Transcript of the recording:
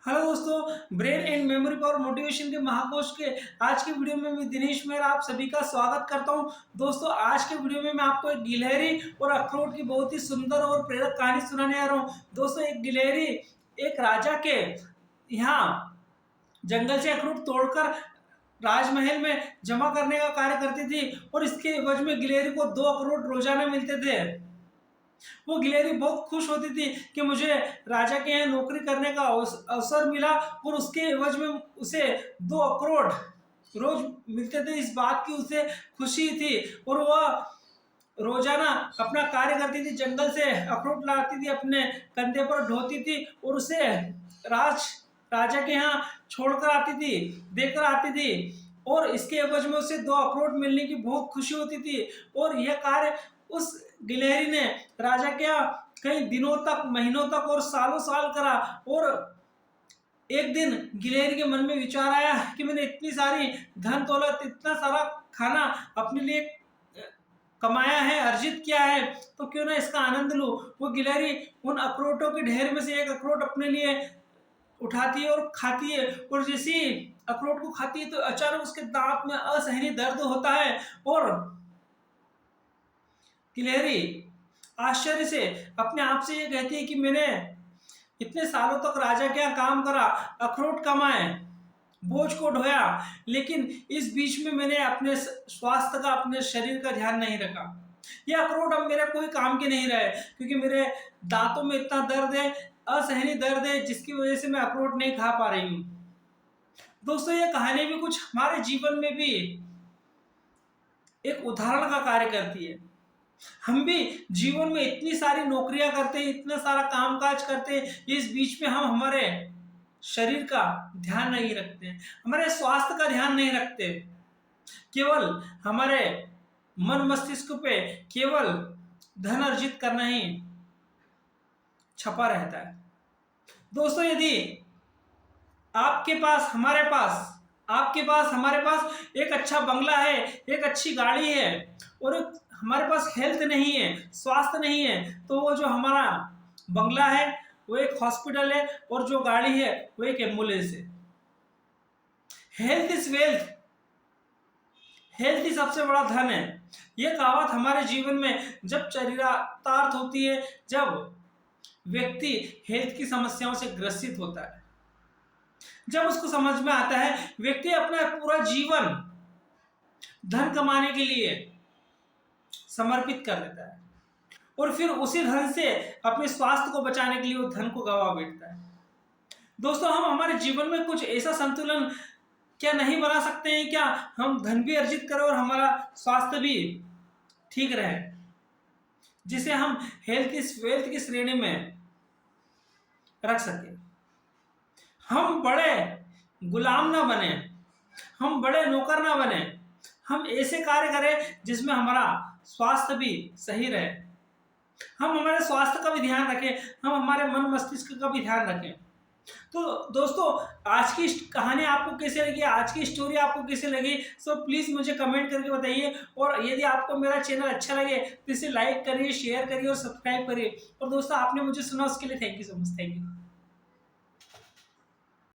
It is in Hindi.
हेलो दोस्तों, brain and memory power motivation के महाकोश के आज की वीडियो में मैं दिनेश मेहरा आप सभी का स्वागत करता हूं। दोस्तों, आज के वीडियो में मैं आपको एक गिलहरी और अखरोट की बहुत ही सुंदर और प्रेरक कहानी सुनाने आ रहा हूं। दोस्तों, एक गिलहरी एक राजा के यहाँ जंगल से अखरोट तोड़कर राजमहल में जमा करने का कार्य करती थी और इसके एवज में गिलहरी को 2 अखरोट रोजाना मिलते थे। वो गिलहरी बहुत खुश होती थी कि मुझे राजा के यहाँ नौकरी करने का अवसर मिला और उसके एवज में उसे 2 अखरोट रोज मिलते थे। इस बात की उसे खुशी थी और वह रोजाना अपना कार्य करती थी, जंगल से अखरोट लाती थी, अपने कंधे पर ढोती थी और उसे राजा के यहाँ छोड़कर आती थी, देकर आती थी और इसके एवज में उसे 2 अखरोट मिलने की बहुत खुशी होती थी। और यह कार्य उस गिलहरी ने राजा के यहाँ कई दिनों तक, महीनों तक और सालों साल करा। और एक दिन गिलहरी के मन में विचार आया कि मैंने इतनी सारी धन दौलत, इतना सारा खाना अपने लिए कमाया है, अर्जित किया है, तो क्यों ना इसका आनंद लूं। वो गिलहरी उन अखरोटों के ढेर में से एक अखरोट अपने लिए उठाती है और खाती है। और जैसे ही अखरोट को खाती है तो अचानक उसके दांत में असहनीय दर्द होता है और गिलहरी आश्चर्य से अपने आप से ये कहती है कि मैंने इतने सालों तक राजा के यहाँ काम करा, अखरोट कमाए, बोझ को ढोया, लेकिन इस बीच में मैंने अपने स्वास्थ्य का, अपने शरीर का ध्यान नहीं रखा। ये अखरोट अब मेरे कोई काम के नहीं रहे क्योंकि मेरे दांतों में इतना दर्द है, असहनीय दर्द है, जिसकी वजह से मैं अखरोट नहीं खा पा रही हूँ। दोस्तों, ये कहानी भी कुछ हमारे जीवन में भी एक उदाहरण का कार्य करती है। हम भी जीवन में इतनी सारी नौकरियां करते हैं, इतना सारा कामकाज करते हैं, इस बीच में हम हमारे शरीर का ध्यान नहीं रखते, हमारे स्वास्थ्य का ध्यान नहीं रखते, केवल हमारे मन मस्तिष्क पे केवल धन अर्जित करना ही छपा रहता है। दोस्तों, यदि आपके पास, हमारे पास, आपके पास, हमारे पास एक अच्छा बंगला है, एक अच्छी गाड़ी है और हमारे पास हेल्थ नहीं है, स्वास्थ्य नहीं है, तो वो जो हमारा बंगला है वो एक हॉस्पिटल है और जो गाड़ी है वो एक एम्बुलेंस है। हेल्थ इज वेल्थ, हेल्थ ही सबसे बड़ा धन है। ये कहावत हमारे जीवन में जब चरितार्थ होती है, जब व्यक्ति हेल्थ की समस्याओं से ग्रसित होता है, जब उसको समझ में आता है, व्यक्ति अपना पूरा जीवन धन कमाने के लिए समर्पित कर देता है और फिर उसी धन से अपने स्वास्थ्य को बचाने के लिए वो धन को गवा बैठता है। दोस्तों, हम हमारे जीवन में कुछ ऐसा संतुलन क्या नहीं बना सकते हैं? क्या हम धन भी अर्जित करें और हमारा स्वास्थ्य भी ठीक रहे, जिसे हम हेल्थ इज वेल्थ की श्रेणी में रख सके। हम बड़े गुलाम ना बने, हम बड़े नौकर ना बने, हम ऐसे कार्य करें जिसमें हमारा स्वास्थ्य भी सही रहे, हम हमारे स्वास्थ्य का भी ध्यान रखें, हम हमारे मन मस्तिष्क का भी ध्यान रखें। तो दोस्तों, आज की कहानी आपको कैसे लगी, आज की स्टोरी आपको कैसे लगी, सो प्लीज़ मुझे कमेंट करके बताइए। और यदि आपको मेरा चैनल अच्छा लगे तो इसे लाइक करिए, शेयर करिए और सब्सक्राइब करिए। और दोस्तों, आपने मुझे सुना उसके लिए thank you so much. Thank you.